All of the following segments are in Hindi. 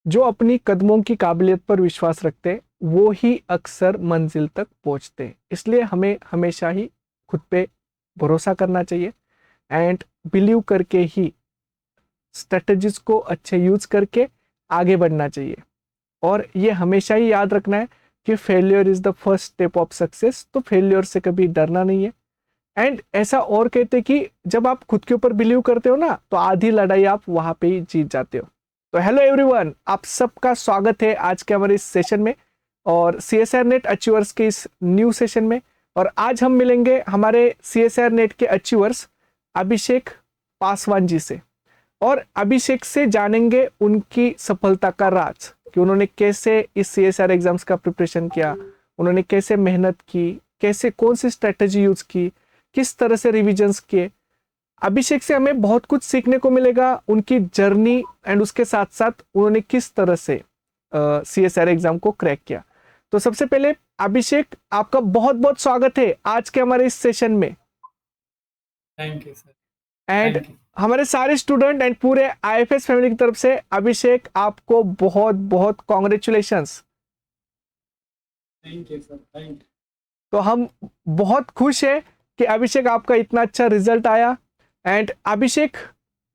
जो अपनी कदमों की काबिलियत पर विश्वास रखते वो ही अक्सर मंजिल तक पहुंचते। इसलिए हमें हमेशा ही खुद पे भरोसा करना चाहिए एंड बिलीव करके ही स्ट्रेटजीज को अच्छे यूज करके आगे बढ़ना चाहिए। और ये हमेशा ही याद रखना है कि failure is the first step of success. तो फेलियर से कभी डरना नहीं है। एंड ऐसा और कहते कि जब आप खुद के ऊपर बिलीव करते हो ना तो आधी लड़ाई आप वहां पे ही जीत जाते हो। तो हेलो एवरीवन, आप सबका स्वागत है आज के हमारे इस सेशन में और सीएसआर नेट अचीवर्स के इस न्यू सेशन में। और आज हम मिलेंगे हमारे सीएसआर नेट के अचीवर्स अभिषेक पासवान जी से। और अभिषेक से जानेंगे उनकी सफलता का राज कि उन्होंने कैसे इस सीएसआर एग्जाम्स का प्रिपरेशन किया, उन्होंने कैसे मेहनत की, कैसे कौन सी स्ट्रेटजी यूज की, किस तरह से रिविजन्स किए। अभिषेक से हमें बहुत कुछ सीखने को मिलेगा, उनकी जर्नी एंड उसके साथ साथ उन्होंने किस तरह से सीएसआर एग्जाम को क्रैक किया। तो सबसे पहले अभिषेक, आपका बहुत बहुत स्वागत है आज के हमारे इस सेशन में। Thank you sir. And thank you. हमारे सारे स्टूडेंट एंड पूरे आईएफएस फैमिली की तरफ से अभिषेक आपको बहुत बहुत congratulations. Thank you sir. Thank तो हम बहुत खुश है कि अभिषेक आपका इतना अच्छा रिजल्ट आया। एंड अभिषेक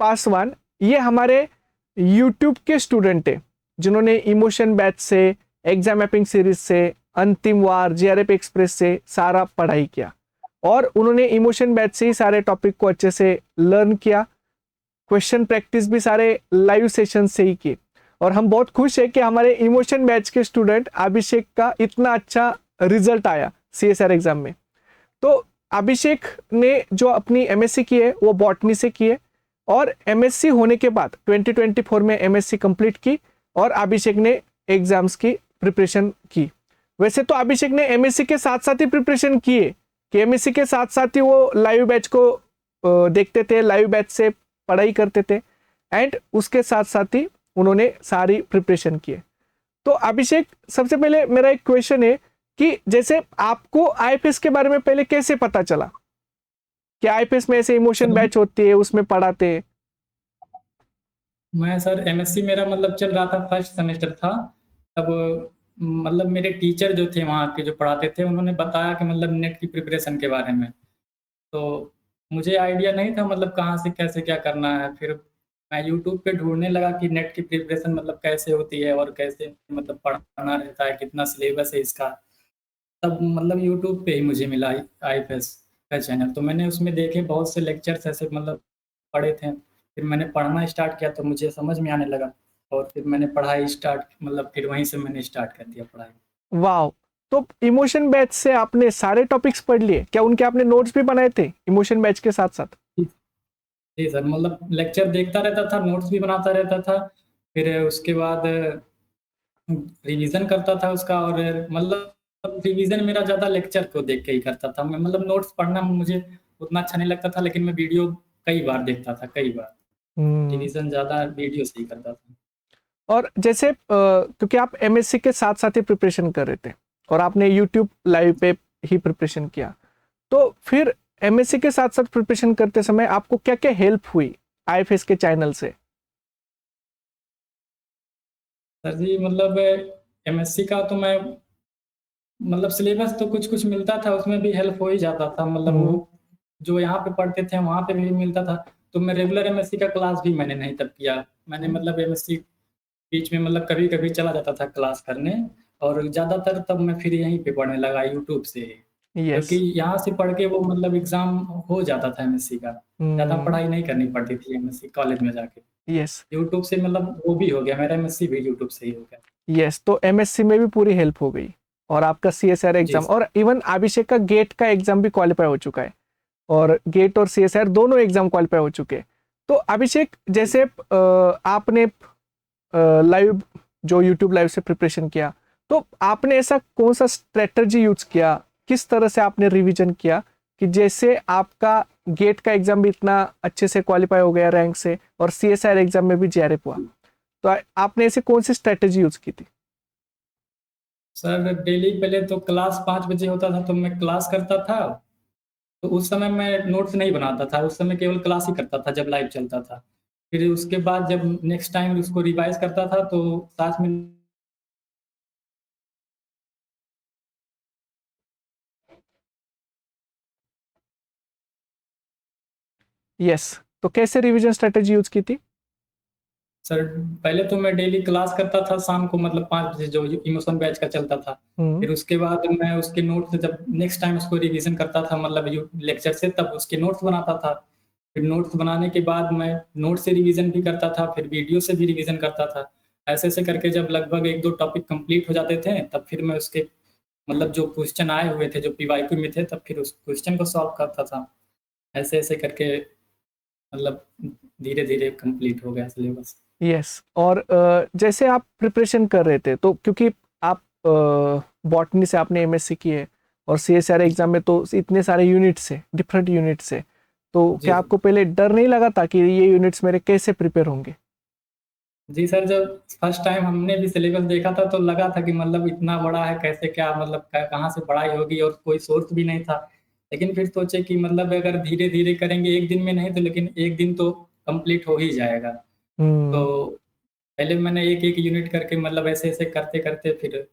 पासवान ये हमारे यूट्यूब के स्टूडेंट है जिन्होंने इमोशन बैच से, एग्जाम मैपिंग सीरीज से, अंतिम वार, जीआरएफ एक्सप्रेस से सारा पढ़ाई किया। और उन्होंने इमोशन बैच से ही सारे टॉपिक को अच्छे से लर्न किया। क्वेश्चन प्रैक्टिस भी सारे लाइव सेशन से ही की। और हम बहुत खुश है कि हमारे इमोशन बैच के स्टूडेंट अभिषेक का इतना अच्छा रिजल्ट आया सीएसआर एग्जाम में। तो अभिषेक ने जो अपनी एमएससी की है वो बॉटनी से की है और एमएससी होने के बाद 2024 में एमएससी कंप्लीट की और अभिषेक ने एग्जाम्स की प्रिपरेशन की। वैसे तो अभिषेक ने एमएससी के साथ साथ ही प्रिपरेशन की है कि एमएससी के साथ साथ ही वो लाइव बैच को देखते थे, लाइव बैच से पढ़ाई करते थे एंड उसके साथ साथ ही उन्होंने सारी प्रिपरेशन की है। तो अभिषेक, सबसे पहले मेरा एक क्वेश्चन है कि जैसे आपको आईएफएस के बारे में पहले कैसे पता चला कि आईएफएस में ऐसे इमोशन सर बैच होती है, उसमें पढ़ाते हैं? मैं सर एमएससी मेरा मतलब चल रहा था, फर्स्ट सेमेस्टर था तब। मतलब मेरे टीचर जो थे वहाँ के जो पढ़ाते थे उन्होंने बताया कि मतलब नेट की प्रिपरेशन के बारे में। तो मुझे आइडिया नहीं था मतलब कहाँ से कैसे क्या करना है। फिर मैं यूट्यूब पे ढूंढने लगा कि नेट की प्रिपरेशन मतलब कैसे होती है और कैसे मतलब पढ़ाना रहता है, कितना सिलेबस है इसका। तब मतलब यूट्यूब पे ही मुझे मिला आईएफएस का चैनल। तो मैंने उसमें देखे बहुत से लेक्चर्स ऐसे मतलब पढ़े थे। फिर मैंने पढ़ना स्टार्ट किया तो मुझे समझ में आने लगा और फिर मैंने पढ़ाई स्टार्ट, मतलब फिर वहीं से मैंने स्टार्ट कर दिया पढ़ाई। वाह। तो इमोशन बैच से आपने सारे टॉपिक्स पढ़ लिए क्या? उनके आपने नोट्स भी बनाए थे इमोशन बैच के साथ साथ? जी सर, मतलब लेक्चर देखता रहता था, नोट्स भी बनाता रहता था। फिर उसके बाद रिवीजन करता था उसका। और मतलब रिवीजन मेरा ज़्यादा लेक्चर को देख के ही करता था मैं। मतलब नोट्स पढ़ना मुझे उतना अच्छा नहीं लगता था, लेकिन मैं वीडियो कई बार देखता था, कई बार। हम्म। रिवीजन ज़्यादा वीडियो से ही करता था। और जैसे क्योंकि आप एमएससी के साथ साथ ही प्रिपरेशन कर रहे थे और आपने यूट्यूब लाइव पे ही प्रिपरेशन किया, तो फिर एमएससी के साथ साथ प्रिपरेशन करते समय आपको क्या क्या हेल्प हुई आईएफएस के चैनल से? सर जी मतलब एमएससी का तो मैं मतलब सिलेबस तो कुछ कुछ मिलता था, उसमें भी हेल्प हो ही जाता था। मतलब वो हम्म। जो यहाँ पे पढ़ते थे वहाँ पे भी मिलता था। तो मैं रेगुलर एमएससी का क्लास भी मैंने नहीं तब किया। मैंने मतलब एमएससी बीच में मतलब कभी कभी चला जाता था क्लास करने। और ज़्यादातर तब मैं फिर यहीं पे पढ़ने लगा यूट्यूब से ही। यस। क्योंकि यहाँ से पढ़ के वो मतलब एग्ज़ाम हो जाता था एमएससी का। ज़्यादा हम्म। पढ़ाई नहीं करनी पड़ती थी एमएससी कॉलेज में जाके। यस। यूट्यूब से मतलब वो भी हो गया, मेरा एमएससी भी यूट्यूब से ही हो गया। यस, तो एमएससी में भी पूरी हेल्प हो गई और आपका सीएसआर जी एग्जाम सर। और इवन अभिषेक का गेट का एग्जाम भी क्वालिफाई हो चुका है और गेट और सीएसआर दोनों एग्जाम क्वालिफाई हो चुके हैं। तो अभिषेक, जी जैसे सर। आपने लाइव जो यूट्यूब लाइव से प्रिपरेशन किया, तो आपने ऐसा कौन सा स्ट्रेटजी यूज किया, किस तरह से आपने रिवीजन किया कि जैसे आपका गेट का एग्जाम भी इतना अच्छे से क्वालिफाई हो गया रैंक से और सीएसआर एग्जाम में भी जीआरएफ हुआ? तो आपने ऐसे कौन सी स्ट्रेटजी यूज की थी? सर डेली पहले तो क्लास 5 बजे होता था तो मैं क्लास करता था। तो उस समय मैं नोट्स नहीं बनाता था, उस समय केवल क्लास ही करता था जब लाइव चलता था। फिर उसके बाद जब नेक्स्ट टाइम उसको रिवाइज़ करता था तो साथ में यस, तो कैसे रिवीजन स्ट्रेटेजी यूज की थी? सर पहले तो मैं डेली क्लास करता था शाम को मतलब 5 बजे जो इमोशन बैच का चलता था। हम्म। फिर उसके बाद मैं उसके नोट्स जब नेक्स्ट टाइम उसको रिवीज़न करता था मतलब यू लेक्चर से तब उसके नोट्स बनाता था। फिर नोट्स बनाने के बाद मैं नोट से रिवीज़न भी करता था, फिर वीडियो से भी रिवीज़न करता था। ऐसे-ऐसे करके जब लगभग 1-2 टॉपिक कंप्लीट हो जाते थे, तब फिर मैं उसके मतलब जो क्वेश्चन आए हुए थे, जो पीवाईक्यू में थे, तब फिर उस क्वेश्चन को सॉल्व करता था। ऐसे-ऐसे करके मतलब धीरे-धीरे कंप्लीट हो गया सिलेबस। यस, और जैसे आप प्रिपरेशन कर रहे थे तो क्योंकि आप बॉटनी से आपने एमएससी की है और सीएसआर एग्जाम में तो इतने सारे यूनिट्स है, डिफरेंट यूनिट्स है, तो जी क्या सर। आपको पहले डर नहीं लगा था कि ये यूनिट्स मेरे कैसे प्रिपेयर होंगे? जी सर, जब फर्स्ट टाइम हमने भी सिलेबस देखा था तो लगा था कि मतलब इतना बड़ा है कैसे क्या मतलब कहाँ से पढ़ाई होगी और कोई सोर्स भी नहीं था। लेकिन फिर सोचे कि मतलब अगर धीरे-धीरे करेंगे एक दिन में नहीं तो लेकिन एक दिन तो कंप्लीट हो ही जाएगा। हम्म। तो पहले मैंने एक-एक यूनिट करके मतलब ऐसे-ऐसे करते-करते फिर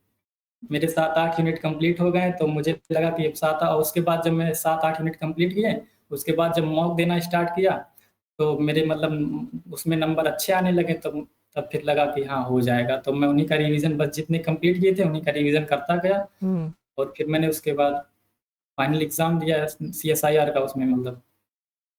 मेरे 7-8 यूनिट कंप्लीट हो गए तो मुझे लगा कि अब 7 और उसके बाद जब मैं 7-8 यूनिट कंप्लीट किए, उसके बाद जब मॉक देना स्टार्ट किया, तो मेरे मतलब उसमें नंबर अच्छे आने लगे तब फिर लगा कि हाँ, हो जाएगा। तो मैं उन्हीं का रिवीज़न बस जितने कंप्लीट किए थे, उन्हीं का रिवीज़न करता गया हम्म। और फिर मैंने उसके बाद फाइनल एग्ज़ाम दिया सीएसआईआर का उसमें मतलब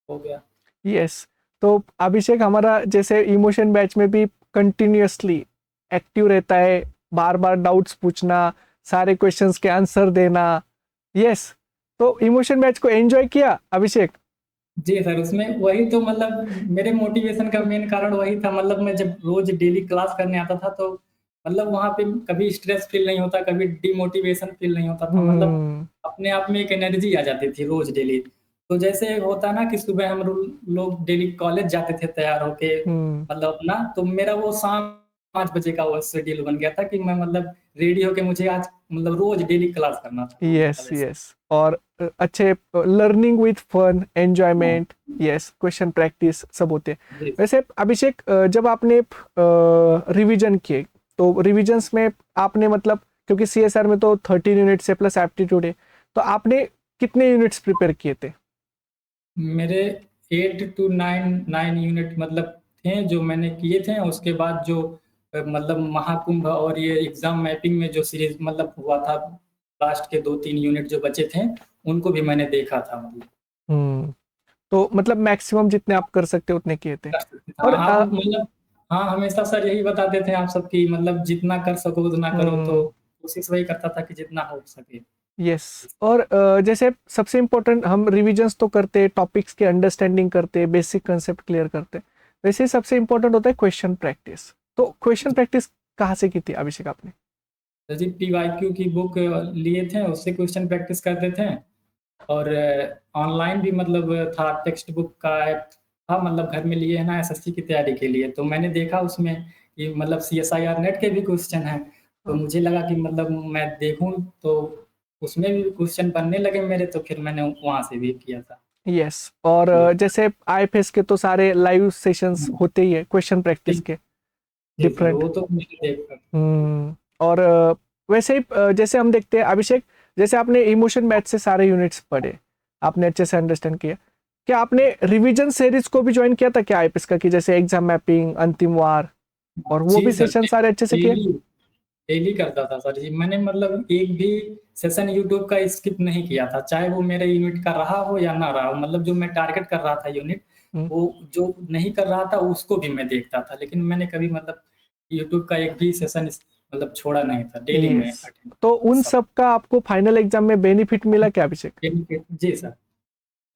हो गया। यस, तो अभिषेक हमारा जैसे इमोशन बैच में भी कंटिन्यूअसली एक्टिव रहता है, बार बार डाउट्स पूछना, सारे क्वेश्चंस के आंसर देना। यस, तो इमोशन बैच को एंजॉय किया अभिषेक? जी सर, उसमें वही तो मतलब मेरे मोटिवेशन का मेन कारण वही था मतलब मैं जब रोज़ डेली क्लास करने आता था तो मतलब वहाँ पे कभी स्ट्रेस फ़ील नहीं होता, कभी डिमोटिवेशन फ़ील नहीं होता था। मतलब हम्म। अपने आप में एक एनर्जी आ जाती थी रोज़ डेली। तो जैसे होता है ना कि सुबह हम लोग डेली कॉलेज जाते थे तैयार होके हम्म। मतलब अपना तो मेरा वो शाम 5 बजे का वो शेड्यूल बन गया था कि मैं मतलब रेडी होके मुझे आज मतलब रोज़ डेली क्लास करना था रोज़ यस, कॉलेज। यस, और अच्छे लर्निंग विथ फन, हाँ, एंजॉयमेंट, यस, क्वेश्चन प्रैक्टिस सब होते हैं। जी। वैसे अभिषेक, जब आपने रिवीजन किए तो रिविजन्स में आपने मतलब, क्योंकि सीएसआर में तो 13 यूनिट्स है प्लस एप्टीट्यूड है, तो आपने कितने यूनिट्स प्रिपेयर किए थे? मेरे 8 टू 9 यूनिट मतलब थे जो मैंने किए थे। उसके बाद जो मतलब महाकुंभ और ये एग्ज़ाम मैपिंग में जो सीरीज़ मतलब हुआ था, लास्ट के 2-3 यूनिट जो बचे थे, उनको भी मैंने देखा था मतलब। हम्म। तो मतलब मैक्सिमम जितने आप कर सकते उतने किए थे। कर सकते थे। और हाँ, आप मतलब हाँ, हमेशा सर यही बताते थे आप सब कि मतलब जितना कर सको उतना करो, तो हम्म। कोशिश वही करता था कि जितना हो सके। यस, और जैसे सबसे इम्पोर्टेंट, हम रिविजन्स तो करते, टॉपिक्स की अंडरस्टैंडिंग करते, बेसिक कंसेप्ट क्लियर करते, वैसे ही सबसे इम्पोर्टेंट होता है क्वेश्चन प्रैक्टिस। तो क्वेश्चन प्रैक्टिस कहाँ से की थी अभिषेक आपने? तो जी पीवाईक्यू की बुक लिए थे, उससे क्वेश्चन प्रैक्टिस करते थे। और ऑनलाइन भी मतलब था टेक्स्ट बुक का ऐप था मतलब घर में लिए है ना एसएससी की तैयारी के लिए। तो मैंने देखा उसमें कि मतलब सीएसआईआर नेट के भी क्वेश्चन हैं। तो हाँ। मुझे लगा कि मतलब मैं देखूँ तो उसमें भी क्वेश्चन बनने लगे मेरे तो फिर मैंने वहाँ से भी किया था। यस, और जी। जैसे आईएफएस के तो सारे लाइव सेशंस हुँ, होते ही है क्वेश्चन प्रैक्टिस जी, के, जी सर, डिफरेंट। वो तो मैंने देखा। और वैसे ही जैसे हम देखते हैं अभिषेक, जैसे आपने इमोशन मैथ से सारे यूनिट्स पढ़े, आपने अच्छे से अंडरस्टैंड किया, क्या आपने रिवीजन सीरीज को भी ज्वाइन किया था क्या आईपीएस का, कि जैसे एग्जाम मैपिंग, अंतिम वार, और वो जी भी सर, सेशन सारे अच्छे से किए? डेली डेली करता था सर जी। मैंने मतलब एक भी सेशन यूट्यूब का स्किप नहीं किया था, चाहे वो मेरे यूनिट का रहा हो या ना रहा हो। मतलब जो मैं टारगेट कर रहा था यूनिट, हम्म। वो जो नहीं कर रहा था उसको भी मैं देखता था। लेकिन मैंने कभी मतलब यूट्यूब का एक भी सेशन मतलब छोड़ा नहीं था, डेली मैं यस, अटेंड तो उन सब सब का आपको फाइनल एग्जाम में बेनिफिट मिला क्या अभिषेक? बेनिफिट जी सर,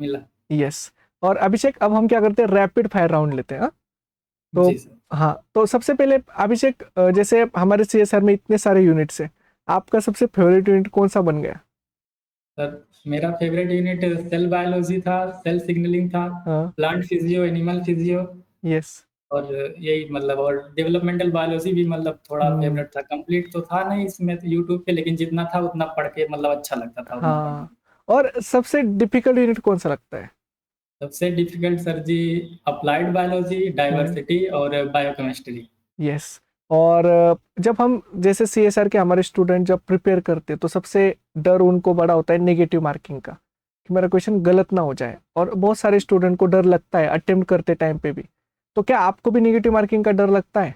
मिला। यस, और अभिषेक अब हम क्या करते हैं, रैपिड फायर राउंड लेते हैं, हाँ? तो जी सर। हाँ, तो सबसे पहले अभिषेक, जैसे हमारे सीएसआर में इतने सारे यूनिट्स हैं, आपका सबसे फेवरेट यूनिट कौन सा बन गया? सर मेरा फेवरेट यूनिट सेल बायोलॉजी था, सेल सिग्नलिंग था, हाँ। Plant physio, animal physio yes. और यही मतलब और डेवलपमेंटल बायोलॉजी भी मतलब थोड़ा हम्म। फेवरेट था। कंप्लीट तो था नहीं इसमें तो यूट्यूब पे लेकिन जितना था उतना पढ़ के मतलब अच्छा लगता था उतना पढ़ने हाँ, में। और सबसे डिफिकल्ट यूनिट कौन सा लगता है? सबसे डिफिकल्ट सर जी अप्लाइड बायोलॉजी, डाइवर्सिटी और बायोकेमिस्ट्री। यस। और जब हम जैसे सीएसआर के हमारे स्टूडेंट जब प्रिपेयर करते तो सबसे डर उनको बड़ा होता है नेगेटिव मार्किंग का, कि मेरा क्वेश्चन गलत ना हो जाए, और बहुत सारे स्टूडेंट को डर लगता है अटेम्प्ट करते टाइम पे भी। तो क्या आपको भी नेगेटिव मार्किंग का डर लगता है?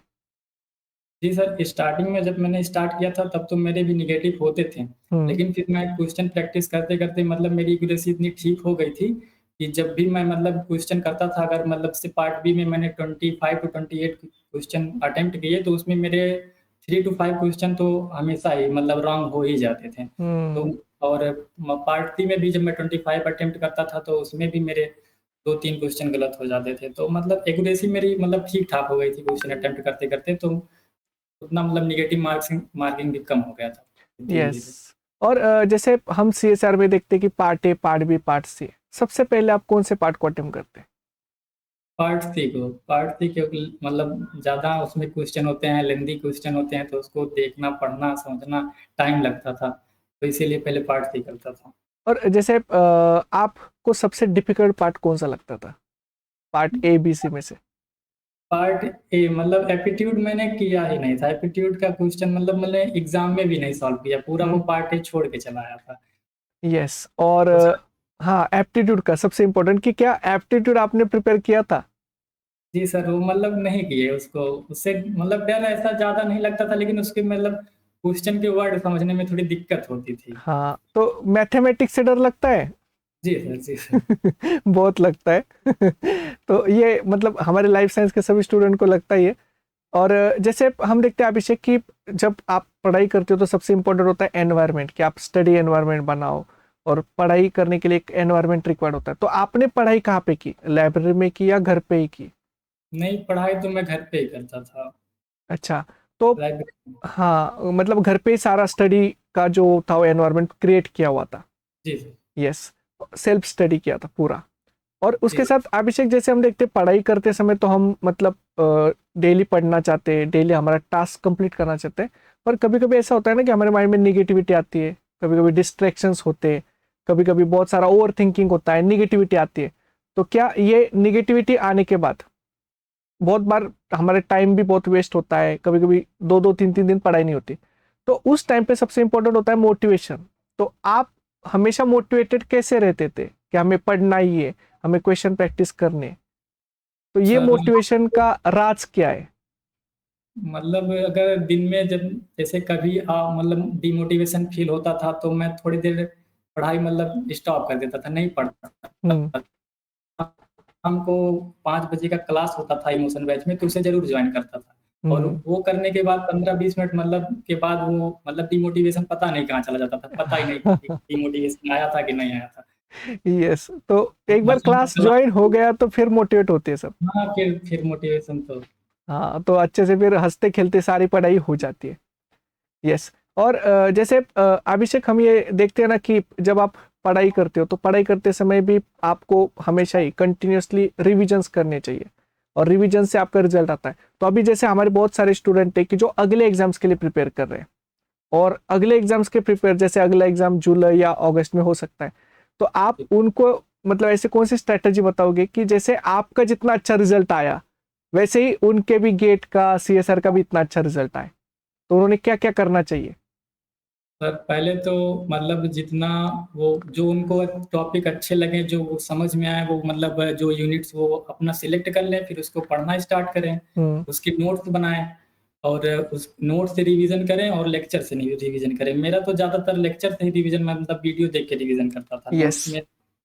जी सर, स्टार्टिंग में जब मैंने स्टार्ट किया था तब तो मेरे भी नेगेटिव होते थे। हम्म। लेकिन फिर मैं क्वेश्चन प्रैक्टिस करते-करते मतलब मेरी एक्यूरेसी इतनी ठीक हो गई थी कि जब भी मैं मतलब क्वेश्चन करता था, अगर मतलब से पार्ट बी में मैंने 25 टू 28 क्वेश्चन अटेम्प्ट किए तो उसमें मेरे 3 टू 5 क्वेश्चन तो हमेशा ही मतलब रॉन्ग हो ही जाते थे। तो हम्म। और पार्ट 3 में भी जब मैं 25 अटेम्प्ट करता था तो उसमें भी मेरे 2-3 क्वेश्चन गलत हो जाते थे। तो मतलब एक्यूरेसी मेरी मतलब ठीक-ठाक हो गई थी क्वेश्चन अटेम्प्ट करते-करते, तो उतना मतलब नेगेटिव मार्क्सिंग मार्किंग भी कम हो गया था यस। धीरे-धीरे। और जैसे हम सीएसआर में देखते हैं कि part A, part B, part C, सबसे पहले आप कौन से पार्ट को अटेम्प्ट करते हैं? पार्ट सी क्योंकि मतलब ज़्यादा उसमें क्वेश्चन होते हैं, लेंथी क्वेश्चन होते हैं, तो उसको देखना, पढ़ना, समझना टाइम लगता था। तो इसीलिए पहले पार्ट सी करता था। और जैसे आपको सबसे डिफिकल्ट पार्ट कौन सा लगता था पार्ट ए बी सी में से? पार्ट ए मतलब एप्टीट्यूड मैंने किया ही नहीं था। एप्टीट्यूड का क्वेश्चन मतलब मैंने एग्ज़ाम में भी नहीं सॉल्व किया। पूरा वो हम्म। पार्ट ए छोड़ के चला आया था। यस। और उस हाँ, एप्टीट्यूड का सबसे इम्पोर्टेंट, कि क्या एप्टीट्यूड आपने प्रिपेयर किया था? जी सर, वो मतलब नहीं किए उसको, उससे मतलब डर ऐसा ज़्यादा नहीं लगता था, लेकिन उसके मतलब क्वेश्चन के वर्ड समझने में थोड़ी दिक्कत होती थी। हाँ, तो मैथमेटिक्स से डर लगता है? जी सर, जी सर। बहुत लगता है। तो ये मतलब हमारे लाइफ साइंस के सभी स्टूडेंट को लगता ही है। और जैसे हम देखते हैं अभिषेक कि जब आप पढ़ाई करते हो तो सबसे इम्पोर्टेंट होता है एनवायरनमेंट, कि आप स्टडी एनवायरनमेंट बनाओ, और पढ़ाई करने के लिए एक एनवायरनमेंट रिक्वायर्ड होता है। तो आपने पढ़ाई कहाँ पे की, लाइब्रेरी में की या घर पे ही की? नहीं, पढ़ाई तो मैं घर पे ही करता था, अच्छा। तो लाइब्रेरी में। हाँ, मतलब घर पे ही सारा स्टडी का जो था वो एनवायरनमेंट क्रिएट किया हुआ था। जी सर, यस। सेल्फ स्टडी किया था पूरा। और जी उसके सर। साथ अभिषेक, जैसे हम देखते हैं पढ़ाई करते समय तो हम मतलब डेली पढ़ना चाहते हैं, डेली हमारा टास्क कंप्लीट करना चाहते हैं, पर कभी कभी ऐसा होता है ना कि हमारे माइंड में निगेटिविटी आती है, कभी कभी डिस्ट्रैक्शंस होते हैं, कभी कभी बहुत सारा ओवर थिंकिंग होता है, निगेटिविटी आती है। तो क्या ये निगेटिविटी आने के बाद बहुत बार हमारे टाइम भी बहुत वेस्ट होता है, कभी कभी 2-2 3-3 दिन पढ़ाई नहीं होती, तो उस टाइम पे सबसे इंपॉर्टेंट होता है मोटिवेशन। तो आप हमेशा मोटिवेटेड कैसे रहते थे कि हमें पढ़ना ही है, हमें क्वेश्चन प्रैक्टिस करने? तो ये सर मोटिवेशन का राज क्या है? मतलब अगर दिन में जब जैसे कभी मतलब डिमोटिवेशन फ़ील होता था, तो मैं थोड़ी देर पढ़ाई मतलब स्टॉप कर देता था, नहीं पढ़ता हम्म। था। शाम को 5 बजे का क्लास होता था इमोशन बैच में, तो उसे ज़रूर जॉइन करता था। और हम्म। वो करने के बाद 15-20 मिनट मतलब के बाद वो मतलब डिमोटिवेशन पता नहीं कहाँ चला जाता था, पता ही नहीं कि डिमोटिवेशन आया था कि नहीं आया था। यस। तो एक बार मतलब क्लास क्ला ज्वाइन हो गया तो फिर मोटिवेट होते हैं सब। हाँ, फिर मोटिवेशन तो हाँ, तो अच्छे से फिर हंसते खेलते सारी पढ़ाई हो जाती है। यस। और जैसे अभिषेक, हम ये देखते हैं ना कि जब आप पढ़ाई करते हो तो पढ़ाई करते समय भी आपको हमेशा ही कंटिन्यूअसली रिविजन्स करने चाहिए, और रिवीजन से आपका रिजल्ट आता है। तो अभी जैसे हमारे बहुत सारे स्टूडेंट हैं कि जो अगले एग्जाम्स के लिए प्रिपेयर कर रहे हैं, और अगले एग्जाम्स के प्रिपेयर, जैसे अगला एग्जाम जुलाई या अगस्त में हो सकता है, तो आप उनको मतलब ऐसे कौन सी स्ट्रेटेजी बताओगे कि जैसे आपका जितना अच्छा रिजल्ट आया वैसे ही उनके भी गेट का, सीएसआर का भी इतना अच्छा रिजल्ट आए, तो उन्होंने क्या क्या करना चाहिए? सर पहले तो मतलब जितना वो जो उनको टॉपिक अच्छे लगे, जो वो समझ में आए, वो मतलब जो यूनिट्स वो अपना सिलेक्ट कर लें, फिर उसको पढ़ना स्टार्ट करें, हम्म। उसके नोट्स बनाएं और उस नोट से रिवीजन करें और लेक्चर से नहीं रिवीजन करें। मेरा तो ज़्यादातर लेक्चर से ही रिवीजन, मैं मतलब वीडियो देख के रिवीजन करता था, यस। नोट्स में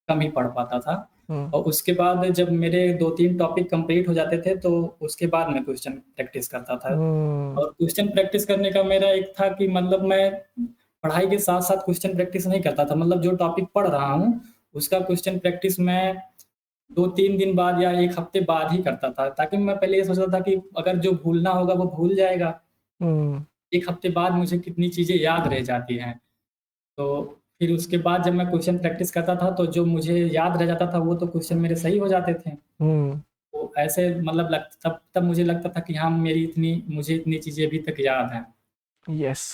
कम ही पढ़ पाता था। हम्म। और उसके बाद जब मेरे 2-3 टॉपिक कंप्लीट हो जाते थे, तो उसके बाद मैं क्वेश्चन प्रैक्टिस करता था। हम्म। और क्वेश्चन प्रैक्टिस करने का मेरा एक था कि मतलब मैं पढ़ाई के साथ-साथ क्वेश्चन प्रैक्टिस नहीं करता था। मतलब जो टॉपिक पढ़ रहा हूँ, उसका क्वेश्चन प्रैक्टिस मैं 2-3 दिन बाद या 1 हफ्ते बाद ही करता था। ताकि मैं पहले ये सोचता था कि अगर जो भूलना होगा वो भूल जाएगा। हम्म। 1 हफ्ते बाद मुझे कितनी चीज़ें याद रह जाती हैं। तो फिर उसके बाद जब मैं क्वेश्चन प्रैक्टिस करता था, तो जो मुझे याद रह जाता था, वो तो क्वेश्चन मेरे सही हो जाते थे। हम्म। तो ऐसे मतलब तब मुझे लगता था कि हाँ, मुझे इतनी चीज़ें अभी तक याद हैं। यस।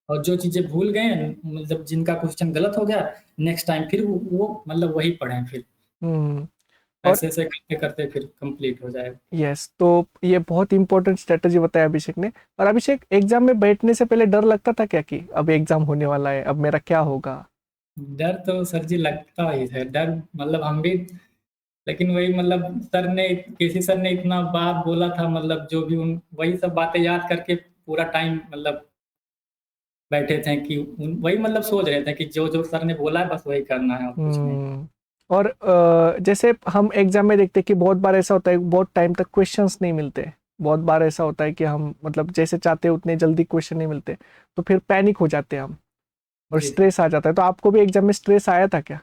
और जो चीज़ें भूल गए हैं, मतलब जिनका क्वेश्चन गलत हो गया, नेक्स्ट टाइम फिर वो मतलब वही पढ़ें फिर। हम्म। और ऐसे ऐसे करते करते फिर कंप्लीट हो जाएगा। यस, तो ये बहुत इंपॉर्टेंट स्ट्रेटजी बताया अभिषेक ने। और अभिषेक, एग्जाम में बैठने से पहले डर लगता था क्या कि अब एग्जाम होने वाला है, अब मेरा क्या होगा? डर तो सर जी लगता ही है, डर मतलब हम भी, लेकिन वही मतलब सर ने, किसी सर ने इतना बात बोला था, मतलब जो भी उन वही सब बातें याद करके पूरा टाइम मतलब बैठे थे कि वही मतलब सोच रहे थे कि जो जो सर ने बोला है बस वही करना है और कुछ नहीं। और जैसे हम एग्जाम में देखते हैं कि बहुत बार ऐसा होता है, बहुत टाइम तक क्वेश्चंस नहीं मिलते। बहुत बार ऐसा होता है कि हम मतलब जैसे चाहते हैं उतने जल्दी क्वेश्चन नहीं मिलते, तो फिर पैनिक हो जाते हैं हम, और जी स्ट्रेस आ जाता है। तो आपको भी एग्जाम में स्ट्रेस आया था क्या?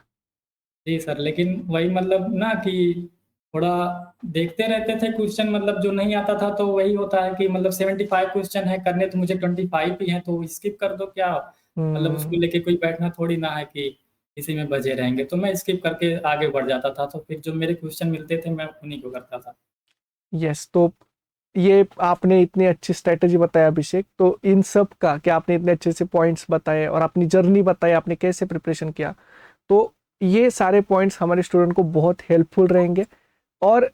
जी सर, लेकिन वही मतलब ना कि थोड़ा देखते रहते थे क्वेश्चन, मतलब जो नहीं आता था तो वही होता है कि मतलब 75 क्वेश्चन है करने, तो मुझे 25 ही हैं तो स्किप कर दो क्या, मतलब उसको हम्म। लेके कोई बैठना थोड़ी ना है कि इसी में बजे रहेंगे, तो मैं स्किप करके आगे बढ़ जाता था, तो फिर जो मेरे क्वेश्चन मिलते थे मैं उन्हीं को करता था। यस, तो ये आपने इतनी अच्छी स्ट्रेटेजी बताया अभिषेक, तो इन सब का क्या आपने इतने अच्छे से पॉइंट्स बताए और अपनी जर्नी बताई, आपने कैसे प्रिपरेशन किया, तो ये सारे पॉइंट्स हमारे स्टूडेंट को बहुत हेल्पफुल रहेंगे। और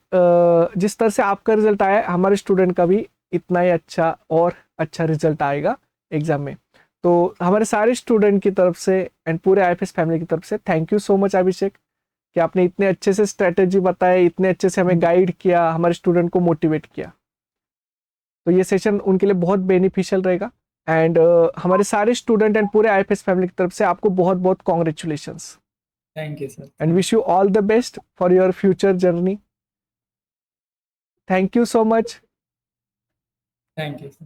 जिस तरह से आपका रिजल्ट आया, हमारे स्टूडेंट का भी इतना ही अच्छा और अच्छा रिजल्ट आएगा एग्जाम में। तो हमारे सारे स्टूडेंट की तरफ से एंड पूरे आईएफएस फैमिली की तरफ से थैंक यू सो मच अभिषेक, कि आपने इतने अच्छे से स्ट्रेटेजी बताए, इतने अच्छे से हमें गाइड किया, हमारे स्टूडेंट को मोटिवेट किया। तो ये सेशन उनके लिए बहुत बेनिफिशियल रहेगा। एंड हमारे सारे स्टूडेंट एंड पूरे आईएफएस फैमिली की तरफ से आपको बहुत बहुत congratulations thank you sir, and thank wish you all the best for your future journey. Thank you so much. Thank you sir.